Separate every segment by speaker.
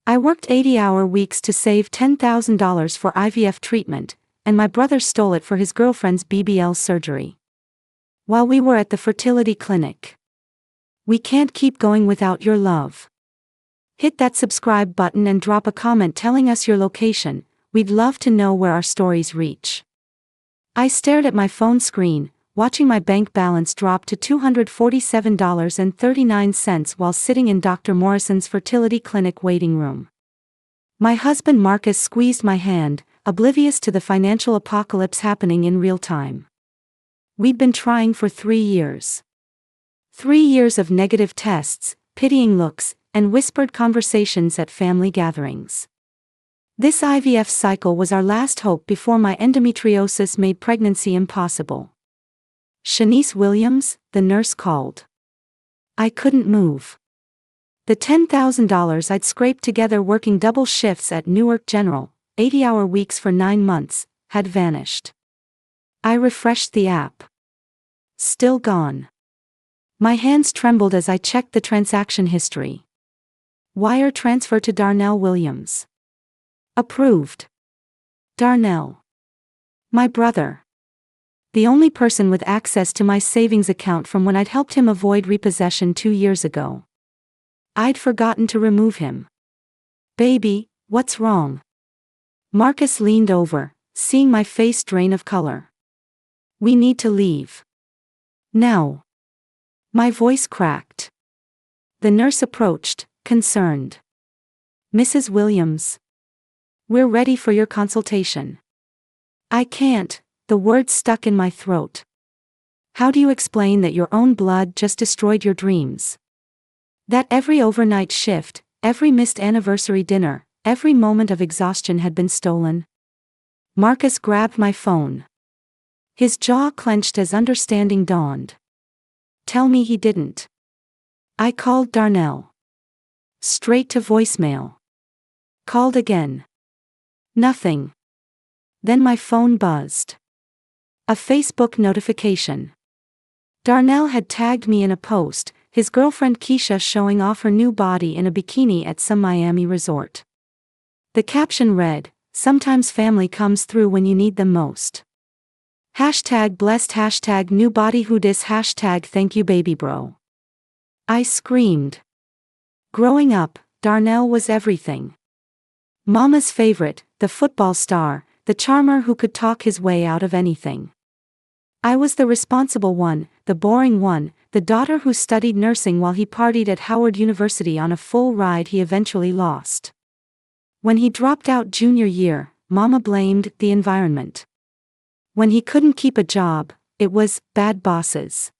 Speaker 1: I worked 80-hour weeks to save $10,000 for IVF treatment, and my brother stole it for his girlfriend's BBL surgery. While we were at the fertility clinic. We can't keep going without your love. Hit that subscribe button and drop a comment telling us your location. We'd love to know where our stories reach. I stared at my phone screen, watching my bank balance drop to $247.39 while sitting in Dr. Morrison's fertility clinic waiting room. My husband Marcus squeezed my hand, oblivious to the financial apocalypse happening in real time. We'd been trying for 3 years. 3 years of negative tests, pitying looks, and whispered conversations at family gatherings. This IVF cycle was our last hope before my endometriosis made pregnancy impossible. Shanice Williams, the nurse called. I couldn't move. The $10,000 I'd scraped together working double shifts at Newark General, 80-hour weeks for 9 months, had vanished. I refreshed the app. Still gone. My hands trembled as I checked the transaction history. Wire transfer to Darnell Williams. Approved. Darnell. My brother. The only person with access to my savings account from when I'd helped him avoid repossession 2 years ago. I'd forgotten to remove him. Baby, what's wrong? Marcus leaned over, seeing my face drain of color. We need to leave. Now. My voice cracked. The nurse approached, concerned. Mrs. Williams. We're ready for your consultation. I can't, the words stuck in my throat. How do you explain that your own blood just destroyed your dreams? That every overnight shift, every missed anniversary dinner, every moment of exhaustion had been stolen? Marcus grabbed my phone. His jaw clenched as understanding dawned. Tell me he didn't. I called Darnell. Straight to voicemail. Called again. Nothing. Then my phone buzzed. A Facebook notification. Darnell had tagged me in a post, his girlfriend Keisha showing off her new body in a bikini at some Miami resort. The caption read, "Sometimes family comes through when you need them most. Hashtag blessed, hashtag new body who dis, hashtag thank you baby bro." I screamed. Growing up, Darnell was everything. Mama's favorite, the football star, the charmer who could talk his way out of anything. I was the responsible one, the boring one, the daughter who studied nursing while he partied at Howard University on a full ride he eventually lost. When he dropped out junior year, Mama blamed the environment. When he couldn't keep a job, it was bad bosses.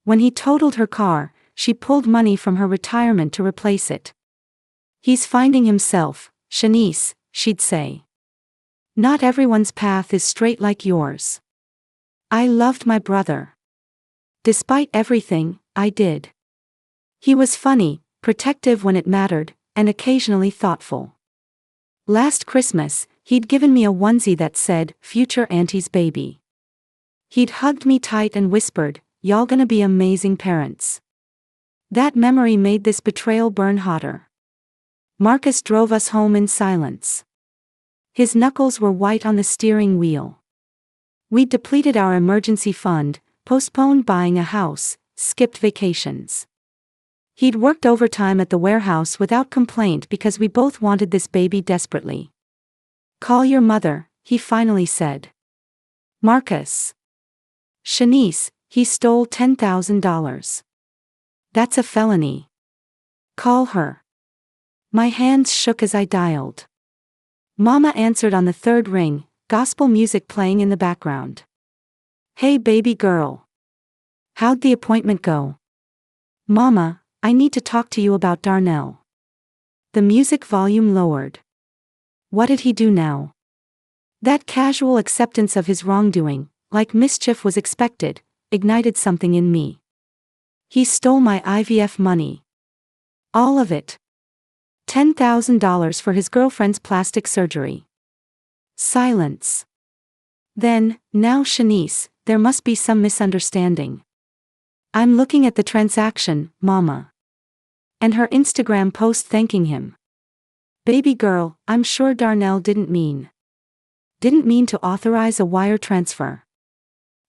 Speaker 1: When he totaled her car, she pulled money from her retirement to replace it. He's finding himself, Shanice, she'd say. Not everyone's path is straight like yours. I loved my brother. Despite everything, I did. He was funny, protective when it mattered, and occasionally thoughtful. Last Christmas, he'd given me a onesie that said, "Future Auntie's baby." He'd hugged me tight and whispered, "Y'all gonna be amazing parents." That memory made this betrayal burn hotter. Marcus drove us home in silence. His knuckles were white on the steering wheel. We'd depleted our emergency fund, postponed buying a house, skipped vacations. He'd worked overtime at the warehouse without complaint because we both wanted this baby desperately. "Call your mother," he finally said. Marcus. Shanice, he stole $10,000. That's a felony. Call her. My hands shook as I dialed. Mama answered on the third ring, gospel music playing in the background. "Hey baby girl. How'd the appointment go?" "Mama, I need to talk to you about Darnell." The music volume lowered. What did he do now? That casual acceptance of his wrongdoing, like mischief was expected, ignited something in me. He stole my IVF money. All of it. $10,000 for his girlfriend's plastic surgery. Silence. Then, now Shanice, there must be some misunderstanding. I'm looking at the transaction, Mama. And her Instagram post thanking him. Baby girl, I'm sure Darnell didn't mean to authorize a wire transfer.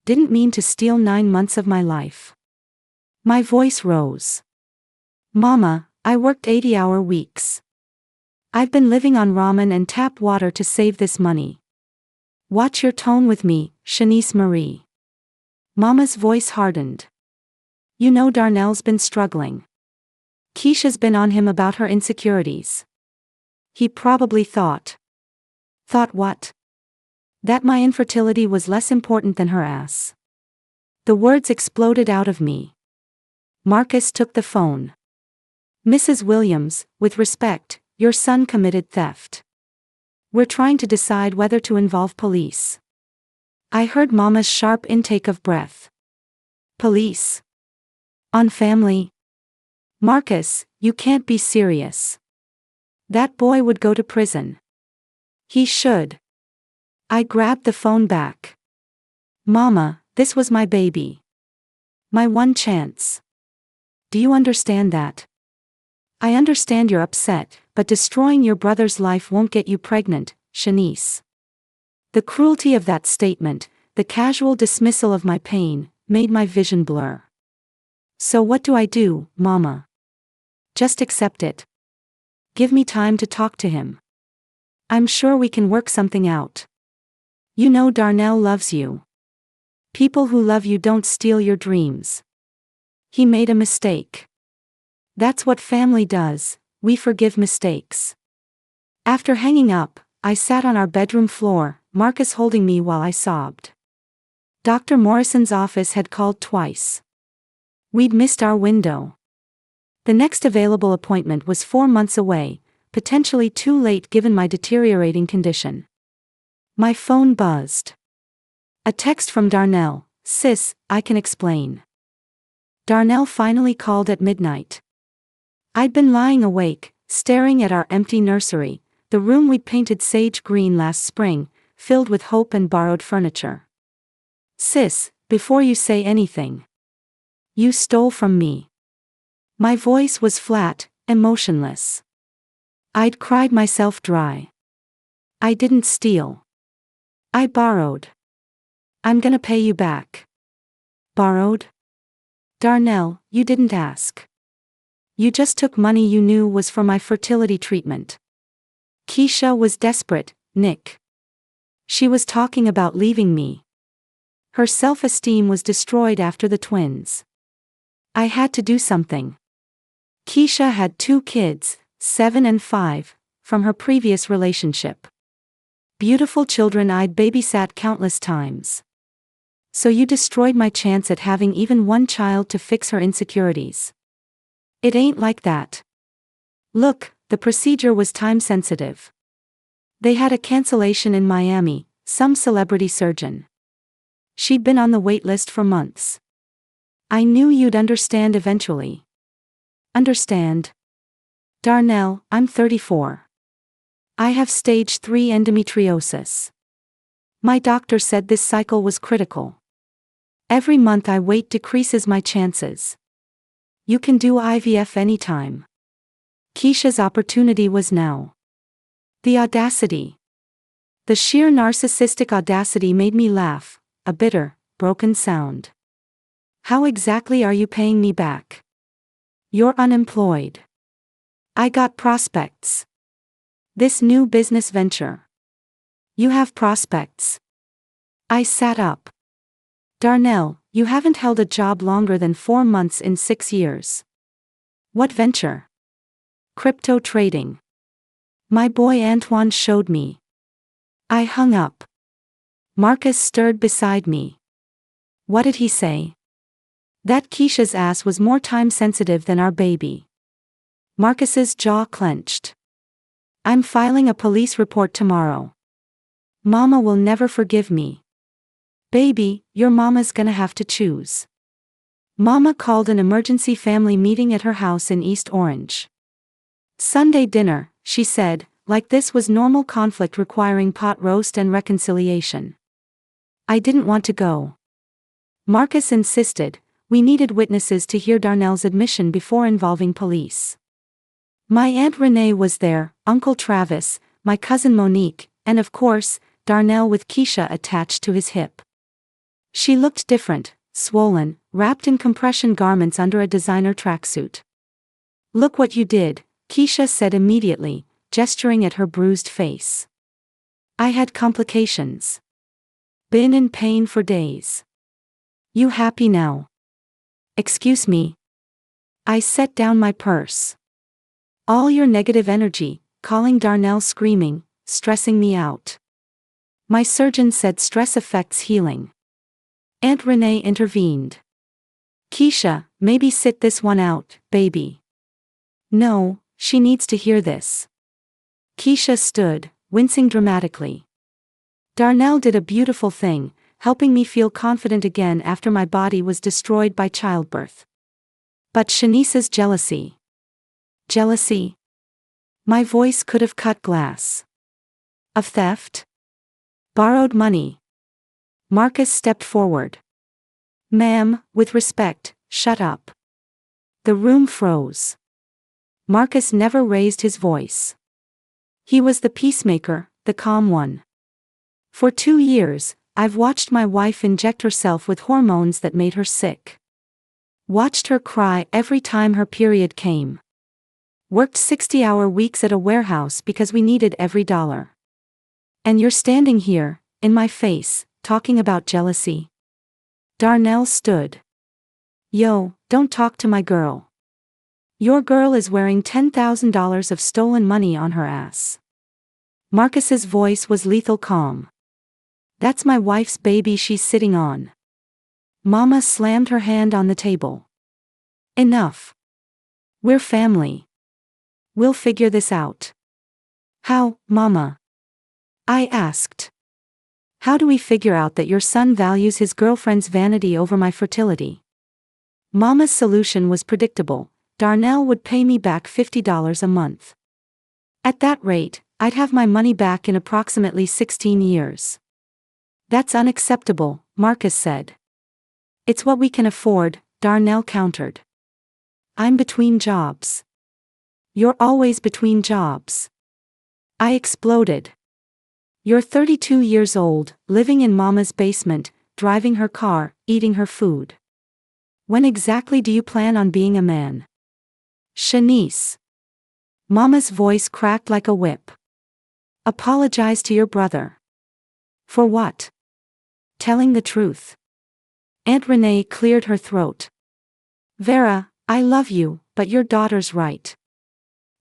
Speaker 1: Didn't mean to steal 9 months of my life. My voice rose. Mama, I worked 80-hour weeks. I've been living on ramen and tap water to save this money. Watch your tone with me, Shanice Marie. Mama's voice hardened. You know Darnell's been struggling. Keisha's been on him about her insecurities. He probably thought. Thought what? That my infertility was less important than her ass. The words exploded out of me. Marcus took the phone. Mrs. Williams, with respect, your son committed theft. We're trying to decide whether to involve police. I heard Mama's sharp intake of breath. Police? On family? Marcus, you can't be serious. That boy would go to prison. He should. I grabbed the phone back. Mama, this was my baby. My one chance. Do you understand that? I understand you're upset, but destroying your brother's life won't get you pregnant, Shanice. The cruelty of that statement, the casual dismissal of my pain, made my vision blur. So what do I do, Mama? Just accept it. Give me time to talk to him. I'm sure we can work something out. You know Darnell loves you. People who love you don't steal your dreams. He made a mistake. That's what family does, we forgive mistakes. After hanging up, I sat on our bedroom floor, Marcus holding me while I sobbed. Dr. Morrison's office had called twice. We'd missed our window. The next available appointment was 4 months away, potentially too late given my deteriorating condition. My phone buzzed. A text from Darnell, sis, I can explain. Darnell finally called at midnight. I'd been lying awake, staring at our empty nursery, the room we'd painted sage green last spring, filled with hope and borrowed furniture. Sis, before you say anything. You stole from me. My voice was flat, emotionless. I'd cried myself dry. I didn't steal. I borrowed. I'm gonna pay you back. Borrowed? Darnell, you didn't ask. You just took money you knew was for my fertility treatment. Keisha was desperate, Nick. She was talking about leaving me. Her self-esteem was destroyed after the twins. I had to do something. Keisha had 2 kids, 7 and 5, from her previous relationship. Beautiful children I'd babysat countless times. So you destroyed my chance at having even one child to fix her insecurities. It ain't like that. Look, the procedure was time-sensitive. They had a cancellation in Miami, some celebrity surgeon. She'd been on the wait list for months. I knew you'd understand eventually. Understand? Darnell, I'm 34. I have stage 3 endometriosis. My doctor said this cycle was critical. Every month I wait decreases my chances. You can do IVF anytime. Keisha's opportunity was now. The audacity. The sheer narcissistic audacity made me laugh, a bitter, broken sound. How exactly are you paying me back? You're unemployed. I got prospects. This new business venture. You have prospects. I sat up. Darnell, you haven't held a job longer than 4 months in 6 years. What venture? Crypto trading. My boy Antoine showed me. I hung up. Marcus stirred beside me. What did he say? That Keisha's ass was more time-sensitive than our baby. Marcus's jaw clenched. I'm filing a police report tomorrow. Mama will never forgive me. Baby, your mama's gonna have to choose. Mama called an emergency family meeting at her house in East Orange. Sunday dinner, she said, like this was normal conflict requiring pot roast and reconciliation. I didn't want to go. Marcus insisted, we needed witnesses to hear Darnell's admission before involving police. My Aunt Renee was there, Uncle Travis, my cousin Monique, and of course, Darnell with Keisha attached to his hip. She looked different, swollen, wrapped in compression garments under a designer tracksuit. "Look what you did," Keisha said immediately, gesturing at her bruised face. "I had complications. Been in pain for days. You happy now?" "Excuse me." I set down my purse. "All your negative energy," calling Darnell screaming, "stressing me out." My surgeon said stress affects healing. Aunt Renee intervened. "Keisha, maybe sit this one out, baby." "No, she needs to hear this." Keisha stood, wincing dramatically. Darnell did a beautiful thing, helping me feel confident again after my body was destroyed by childbirth. But Shanice's jealousy. Jealousy? My voice could have cut glass. Of theft? Borrowed money? Marcus stepped forward. "Ma'am, with respect, shut up." The room froze. Marcus never raised his voice. He was the peacemaker, the calm one. For 2 years, I've watched my wife inject herself with hormones that made her sick. Watched her cry every time her period came. Worked 60-hour weeks at a warehouse because we needed every dollar. And you're standing here, in my face, talking about jealousy? Darnell stood. "Yo, don't talk to my girl. Your girl is wearing $10,000 of stolen money on her ass." Marcus's voice was lethal calm. "That's my wife's baby she's sitting on." Mama slammed her hand on the table. "Enough. We're family. We'll figure this out." "How, Mama?" I asked. "How do we figure out that your son values his girlfriend's vanity over my fertility?" Mama's solution was predictable. Darnell would pay me back $50 a month. At that rate, I'd have my money back in approximately 16 years. "That's unacceptable," Marcus said. "It's what we can afford," Darnell countered. "I'm between jobs." "You're always between jobs." I exploded. "You're 32 years old, living in Mama's basement, driving her car, eating her food. When exactly do you plan on being a man?" "Shanice." Mama's voice cracked like a whip. "Apologize to your brother." "For what?" "Telling the truth." Aunt Renee cleared her throat. "Vera, I love you, but your daughter's right.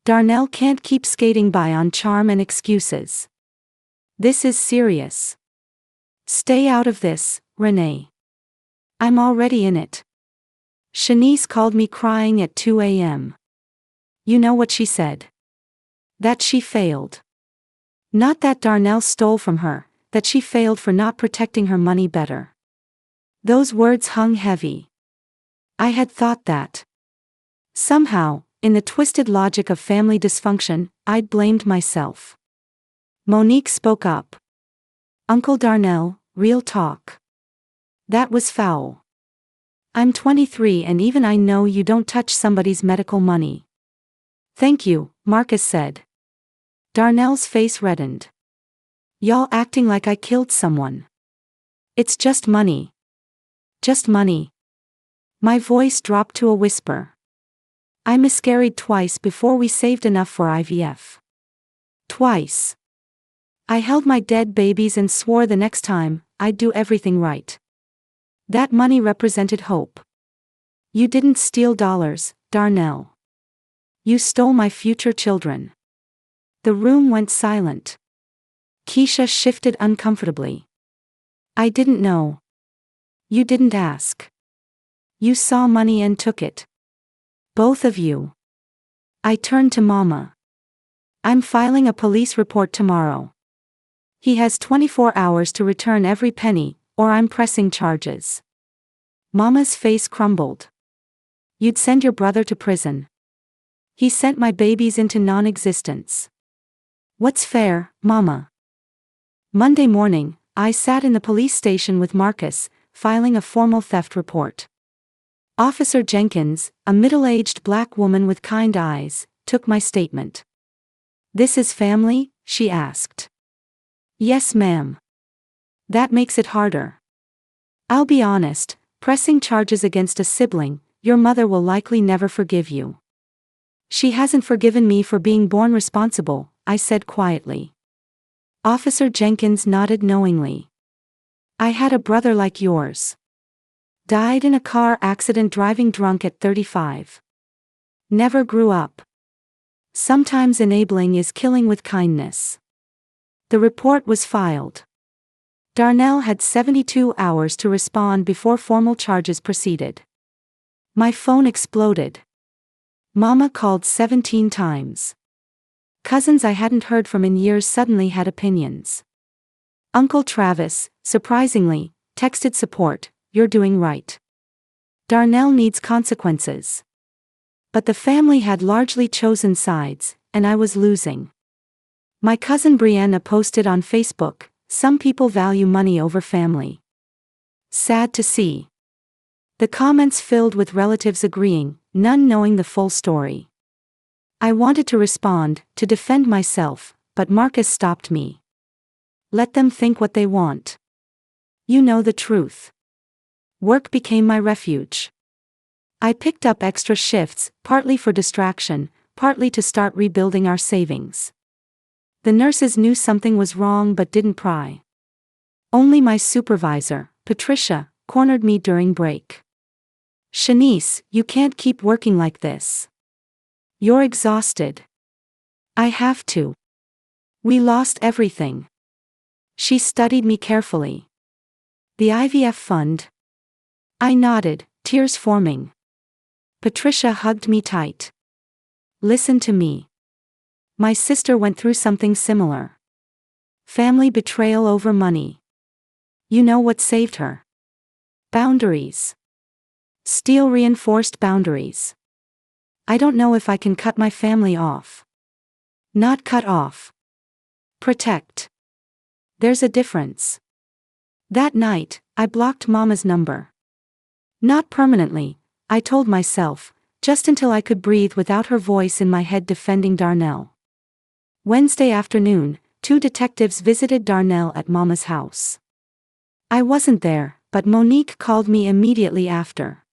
Speaker 1: Darnell can't keep skating by on charm and excuses. This is serious. Stay out of this, Renee. I'm already in it." Shanice called me crying at 2 a.m. You know what she said? That she failed. Not that Darnell stole from her, that she failed for not protecting her money better. Those words hung heavy. I had thought that. Somehow, in the twisted logic of family dysfunction, I'd blamed myself. Monique spoke up. "Uncle Darnell, real talk. That was foul. I'm 23 and even I know you don't touch somebody's medical money." "Thank you," Marcus said. Darnell's face reddened. "Y'all acting like I killed someone. It's just money. Just money." My voice dropped to a whisper. "I miscarried twice before we saved enough for IVF. Twice. I held my dead babies and swore the next time, I'd do everything right. That money represented hope. You didn't steal dollars, Darnell. You stole my future children." The room went silent. Keisha shifted uncomfortably. "I didn't know. You didn't ask. You saw money and took it. Both of you." I turned to Mama. "I'm filing a police report tomorrow. He has 24 hours to return every penny, or I'm pressing charges." Mama's face crumbled. "You'd send your brother to prison. He sent my babies into non-existence. What's fair, Mama?" Monday morning, I sat in the police station with Marcus, filing a formal theft report. Officer Jenkins, a middle-aged black woman with kind eyes, took my statement. "This is family?" she asked. "Yes, ma'am." "That makes it harder. I'll be honest, pressing charges against a sibling, your mother will likely never forgive you." "She hasn't forgiven me for being born responsible," I said quietly. Officer Jenkins nodded knowingly. "I had a brother like yours. Died in a car accident driving drunk at 35. Never grew up. Sometimes enabling is killing with kindness." The report was filed. Darnell had 72 hours to respond before formal charges proceeded. My phone exploded. Mama called 17 times. Cousins I hadn't heard from in years suddenly had opinions. Uncle Travis, surprisingly, texted support, "You're doing right. Darnell needs consequences." But the family had largely chosen sides, and I was losing. My cousin Brianna posted on Facebook, "Some people value money over family." Sad to see. The comments filled with relatives agreeing, none knowing the full story. I wanted to respond, to defend myself, but Marcus stopped me. "Let them think what they want. You know the truth." Work became my refuge. I picked up extra shifts, partly for distraction, partly to start rebuilding our savings. The nurses knew something was wrong but didn't pry. Only my supervisor, Patricia, cornered me during break. "Shanice, you can't keep working like this. You're exhausted." "I have to. We lost everything." She studied me carefully. "The IVF fund?" I nodded, tears forming. Patricia hugged me tight. "Listen to me. My sister went through something similar. Family betrayal over money. You know what saved her? Boundaries. Steel-reinforced boundaries. I don't know if I can cut my family off. Not cut off. Protect. There's a difference." That night, I blocked Mama's number. Not permanently, I told myself, just until I could breathe without her voice in my head defending Darnell. Wednesday afternoon, 2 detectives visited Darnell at Mama's house. I wasn't there, but Monique called me immediately after.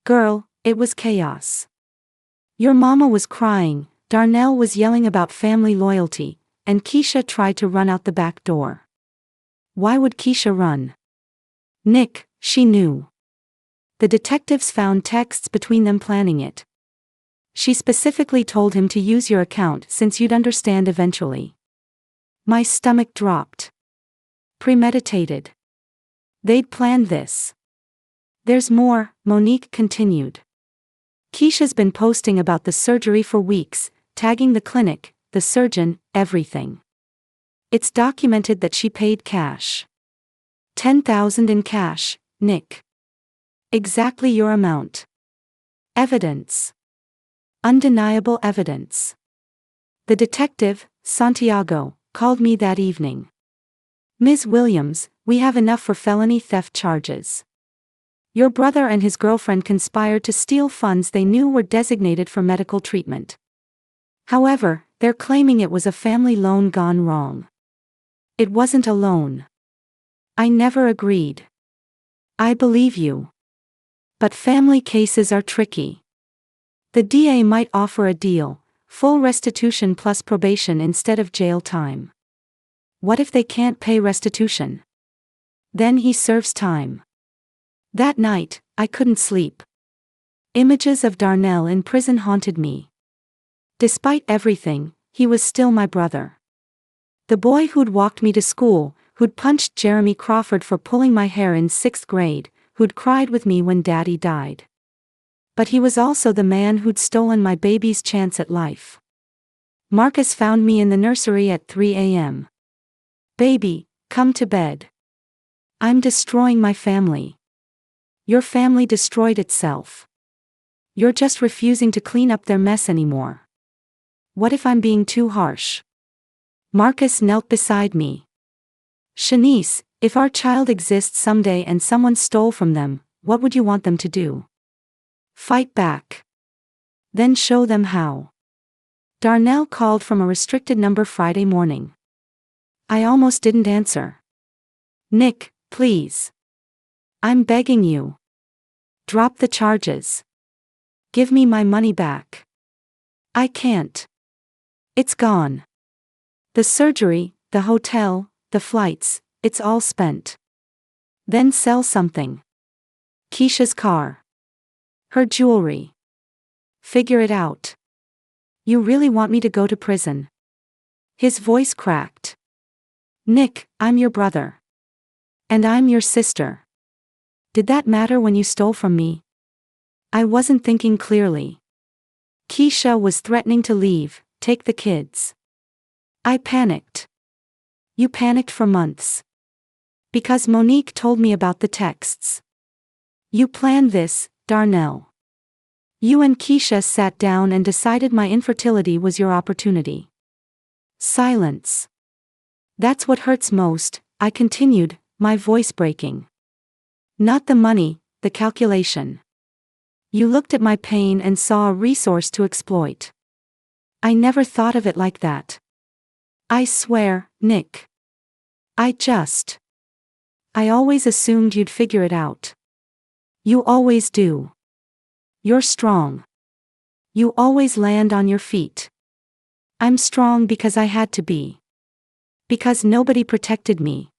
Speaker 1: "Girl, it was chaos. Your mama was crying, Darnell was yelling about family loyalty, and Keisha tried to run out the back door." "Why would Keisha run?" "Nick, she knew. The detectives found texts between them planning it. She specifically told him to use your account since you'd understand eventually." My stomach dropped. Premeditated. They'd planned this. "There's more," Monique continued. "Keisha's been posting about the surgery for weeks, tagging the clinic, the surgeon, everything. It's documented that she paid cash. 10,000 in cash, Nick. Exactly your amount. Evidence. Undeniable evidence." The detective, Santiago, called me that evening. "Ms. Williams, we have enough for felony theft charges. Your brother and his girlfriend conspired to steal funds they knew were designated for medical treatment. However, they're claiming it was a family loan gone wrong. It wasn't a loan." I never agreed. "I believe you. But family cases are tricky. The DA might offer a deal, full restitution plus probation instead of jail time. What if they can't pay restitution? Then he serves time." That night, I couldn't sleep. Images of Darnell in prison haunted me. Despite everything, he was still my brother. The boy who'd walked me to school, who'd punched Jeremy Crawford for pulling my hair in 6th grade, who'd cried with me when Daddy died. But he was also the man who'd stolen my baby's chance at life. Marcus found me in the nursery at 3 a.m. "Baby, come to bed. I'm destroying my family." "Your family destroyed itself. You're just refusing to clean up their mess anymore." "What if I'm being too harsh?" Marcus knelt beside me. "Shanice, if our child exists someday and someone stole from them, what would you want them to do?" "Fight back. Then show them how. Darnell called from a restricted number Friday morning. I almost didn't answer. Nick, please. I'm begging you. Drop the charges. Give me my money back. I can't. It's gone. The surgery, the hotel, the flights, it's all spent. Then sell something. Keisha's car. Her jewelry. Figure it out. You really want me to go to prison? His voice cracked. Nick, I'm your brother. And I'm your sister. Did that matter when you stole from me? I wasn't thinking clearly. Keisha was threatening to leave, take the kids. I panicked. You panicked for months. Because Monique told me about the texts. You planned this, Darnell. You and Keisha sat down and decided my infertility was your opportunity. Silence. That's what hurts most, I continued, my voice breaking. Not the money, the calculation. You looked at my pain and saw a resource to exploit. I never thought of it like that. I swear, Nick. I always assumed you'd figure it out. You always do. You're strong. You always land on your feet. I'm strong because I had to be. Because nobody protected me.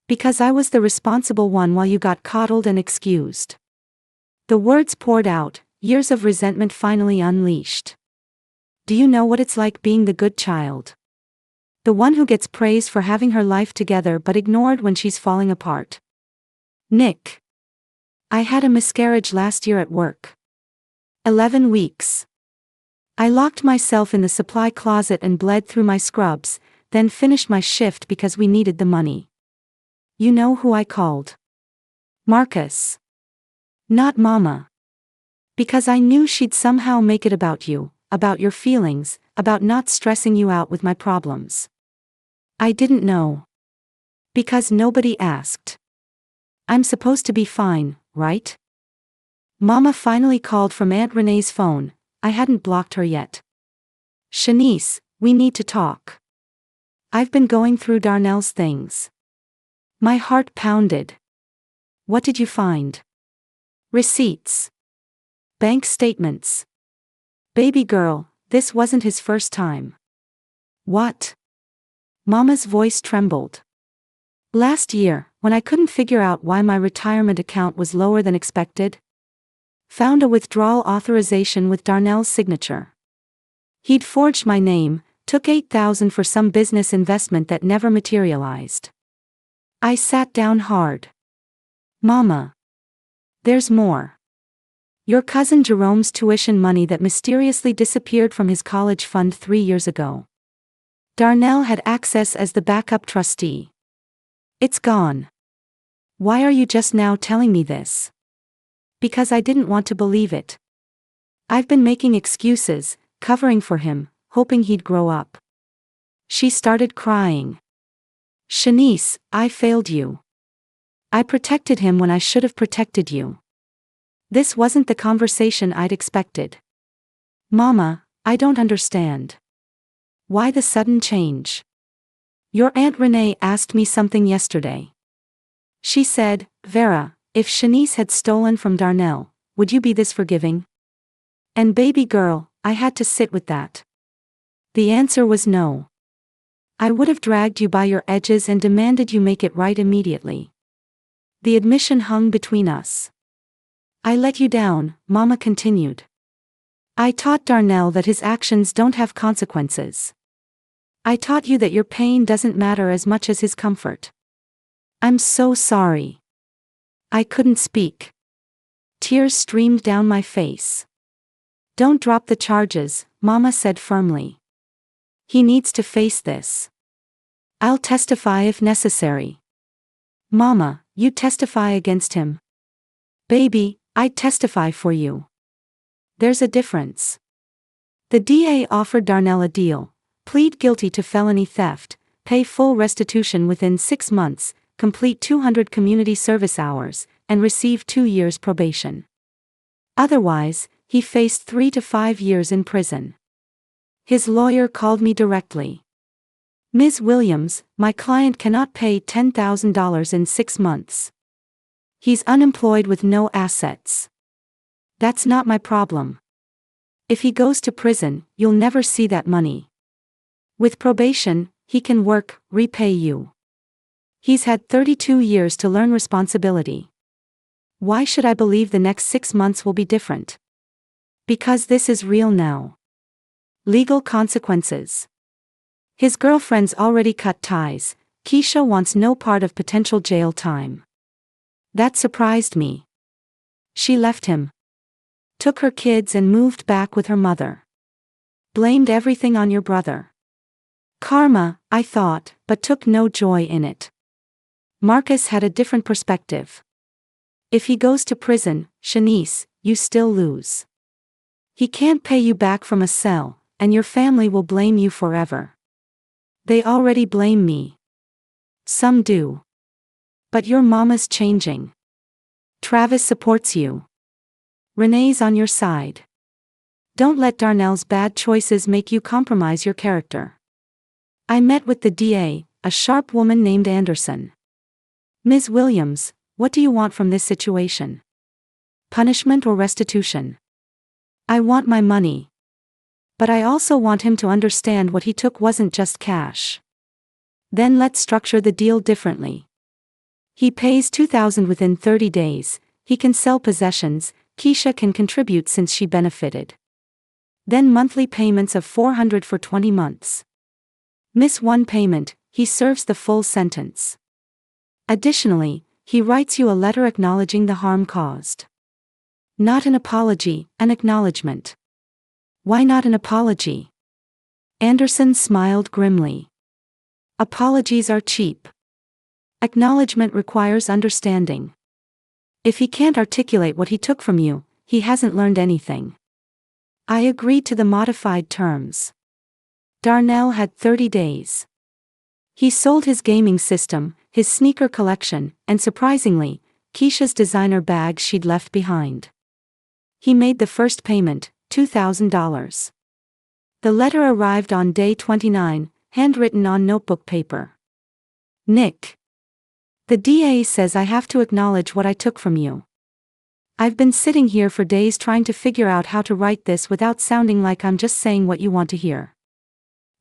Speaker 1: Because I was the responsible one while you got coddled and excused. The words poured out, years of resentment finally unleashed. Do you know what it's like being the good child? The one who gets praised for having her life together but ignored when she's falling apart. Nick. I had a miscarriage last year at work. 11 weeks. I locked myself in the supply closet and bled through my scrubs, then finished my shift because we needed the money. You know who I called? Marcus. Not Mama. Because I knew she'd somehow make it about you, about your feelings, about not stressing you out with my problems. I didn't know. Because nobody asked. I'm supposed to be fine, right? Mama finally called from Aunt Renee's phone. I hadn't blocked her yet. Shanice, we need to talk. I've been going through Darnell's things. My heart pounded. What did you find? Receipts. Bank statements. Baby girl, this wasn't his first time. What? Mama's voice trembled. Last year, when I couldn't figure out why my retirement account was lower than expected. Found a withdrawal authorization with Darnell's signature. He'd forged my name, took $8,000 for some business investment that never materialized. I sat down hard. Mama. There's more. Your cousin Jerome's tuition money that mysteriously disappeared from his college fund 3 years ago. Darnell had access as the backup trustee. It's gone. Why are you just now telling me this? Because I didn't want to believe it. I've been making excuses, covering for him, hoping he'd grow up. She started crying. Shanice, I failed you. I protected him when I should have protected you. This wasn't the conversation I'd expected. Mama, I don't understand. Why the sudden change? Your Aunt Renee asked me something yesterday. She said, Vera, if Shanice had stolen from Darnell, would you be this forgiving? And baby girl, I had to sit with that. The answer was no. I would have dragged you by your edges and demanded you make it right immediately. The admission hung between us. I let you down, Mama continued. I taught Darnell that his actions don't have consequences. I taught you that your pain doesn't matter as much as his comfort. I'm so sorry. I couldn't speak. Tears streamed down my face. Don't drop the charges, Mama said firmly. He needs to face this. I'll testify if necessary. Mama, you testify against him. Baby, I'd testify for you. There's a difference. The DA offered Darnell a deal: plead guilty to felony theft, pay full restitution within 6 months, complete 200 community service hours, and receive 2 years probation. Otherwise, he faced 3 to 5 years in prison. His lawyer called me directly. Ms. Williams, my client cannot pay $10,000 in 6 months. He's unemployed with no assets. That's not my problem. If he goes to prison, you'll never see that money. With probation, he can work, repay you. He's had 32 years to learn responsibility. Why should I believe the next 6 months will be different? Because this is real now. Legal consequences. His girlfriend's already cut ties. Keisha wants no part of potential jail time. That surprised me. She left him. Took her kids and moved back with her mother. Blamed everything on your brother. Karma, I thought, but took no joy in it. Marcus had a different perspective. If he goes to prison, Shanice, you still lose. He can't pay you back from a cell, and your family will blame you forever. They already blame me. Some do. But your mama's changing. Travis supports you. Renee's on your side. Don't let Darnell's bad choices make you compromise your character. I met with the DA, a sharp woman named Anderson. Ms. Williams, what do you want from this situation? Punishment or restitution? I want my money. But I also want him to understand what he took wasn't just cash. Then let's structure the deal differently. He pays $2,000 within 30 days, he can sell possessions, Keisha can contribute since she benefited. Then monthly payments of $400 for 20 months. Miss one payment, he serves the full sentence. Additionally, he writes you a letter acknowledging the harm caused. Not an apology, an acknowledgement. Why not an apology? Anderson smiled grimly. Apologies are cheap. Acknowledgement requires understanding. If he can't articulate what he took from you, he hasn't learned anything. I agreed to the modified terms. Darnell had 30 days. He sold his gaming system, his sneaker collection, and surprisingly, Keisha's designer bag she'd left behind. He made the first payment, $2,000. The letter arrived on day 29, handwritten on notebook paper. Nick. The DA says I have to acknowledge what I took from you. I've been sitting here for days trying to figure out how to write this without sounding like I'm just saying what you want to hear.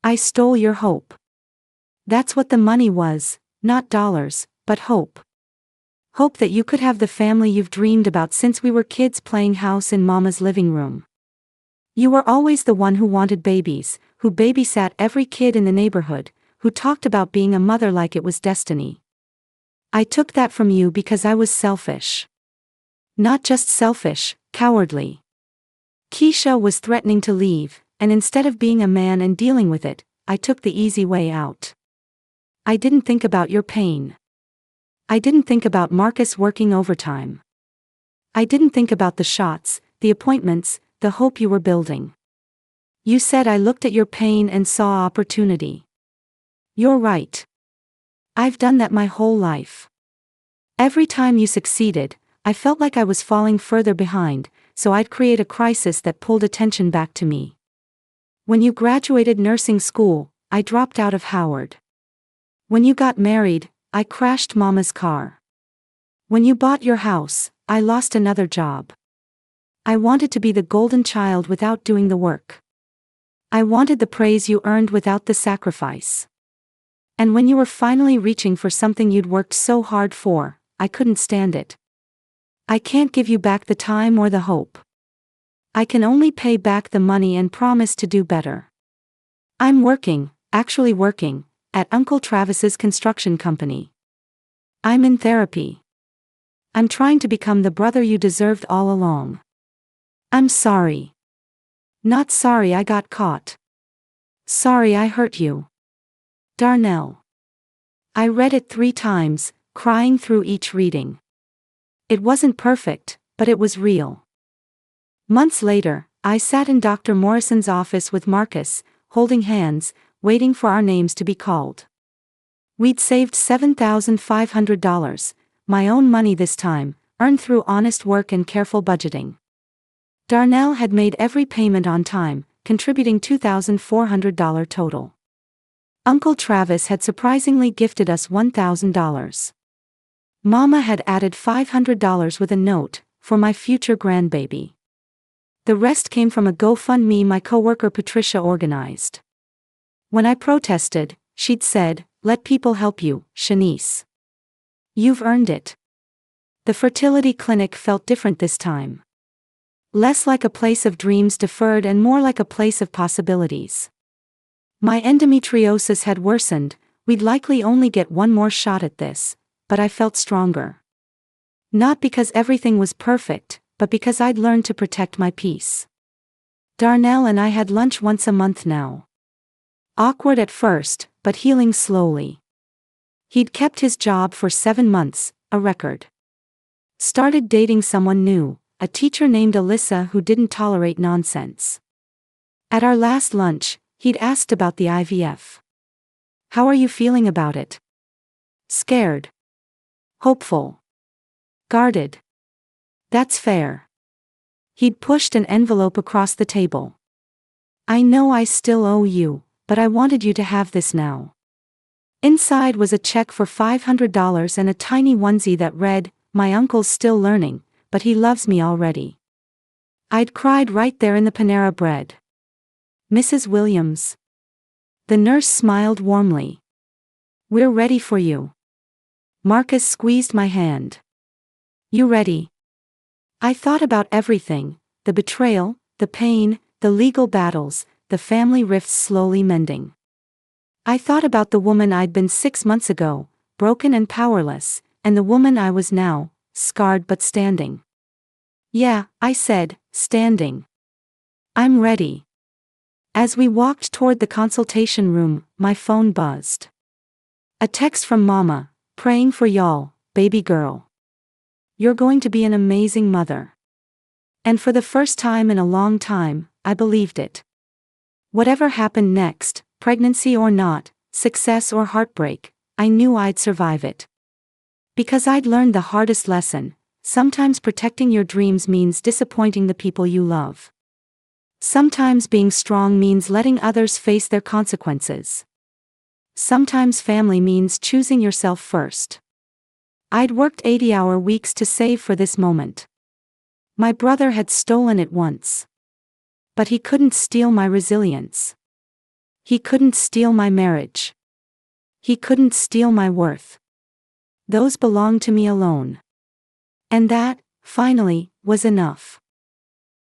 Speaker 1: I stole your hope. That's what the money was, not dollars, but hope. Hope that you could have the family you've dreamed about since we were kids playing house in Mama's living room. You were always the one who wanted babies, who babysat every kid in the neighborhood, who talked about being a mother like it was destiny. I took that from you because I was selfish. Not just selfish, cowardly. Keisha was threatening to leave, and instead of being a man and dealing with it, I took the easy way out. I didn't think about your pain. I didn't think about Marcus working overtime. I didn't think about the shots, the appointments, the hope you were building. You said I looked at your pain and saw opportunity. You're right. I've done that my whole life. Every time you succeeded, I felt like I was falling further behind, so I'd create a crisis that pulled attention back to me. When you graduated nursing school, I dropped out of Howard. When you got married, I crashed Mama's car. When you bought your house, I lost another job. I wanted to be the golden child without doing the work. I wanted the praise you earned without the sacrifice. And when you were finally reaching for something you'd worked so hard for, I couldn't stand it. I can't give you back the time or the hope. I can only pay back the money and promise to do better. I'm working, actually working, at Uncle Travis's construction company. I'm in therapy. I'm trying to become the brother you deserved all along. I'm sorry. Not sorry I got caught. Sorry I hurt you. Darnell. I read it 3 times, crying through each reading. It wasn't perfect, but it was real. Months later, I sat in Dr. Morrison's office with Marcus, holding hands, waiting for our names to be called. We'd saved $7,500, my own money this time, earned through honest work and careful budgeting. Darnell had made every payment on time, contributing $2,400 total. Uncle Travis had surprisingly gifted us $1,000. Mama had added $500 with a note, for my future grandbaby. The rest came from a GoFundMe my coworker Patricia organized. When I protested, she'd said, "Let people help you, Shanice. You've earned it." The fertility clinic felt different this time. Less like a place of dreams deferred and more like a place of possibilities. My endometriosis had worsened, we'd likely only get one more shot at this, but I felt stronger. Not because everything was perfect, but because I'd learned to protect my peace. Darnell and I had lunch once a month now. Awkward at first, but healing slowly. He'd kept his job for 7 months, a record. Started dating someone new, a teacher named Alyssa who didn't tolerate nonsense. At our last lunch, he'd asked about the IVF. "How are you feeling about it?" "Scared." "Hopeful." "Guarded." "That's fair." He'd pushed an envelope across the table. "I know I still owe you, but I wanted you to have this now." Inside was a check for $500 and a tiny onesie that read, "My uncle's still learning, but he loves me already." I'd cried right there in the Panera Bread. "Mrs. Williams." The nurse smiled warmly. "We're ready for you." Marcus squeezed my hand. "You ready?" I thought about everything, the betrayal, the pain, the legal battles, the family rifts slowly mending. I thought about the woman I'd been 6 months ago, broken and powerless, and the woman I was now, scarred but standing. "Yeah," I said, "standing. I'm ready." As we walked toward the consultation room, my phone buzzed. A text from Mama, "Praying for y'all, baby girl. You're going to be an amazing mother." And for the first time in a long time, I believed it. Whatever happened next, pregnancy or not, success or heartbreak, I knew I'd survive it. Because I'd learned the hardest lesson: sometimes protecting your dreams means disappointing the people you love. Sometimes being strong means letting others face their consequences. Sometimes family means choosing yourself first. I'd worked 80-hour weeks to save for this moment. My brother had stolen it once. But he couldn't steal my resilience. He couldn't steal my marriage. He couldn't steal my worth. Those belonged to me alone. And that, finally, was enough.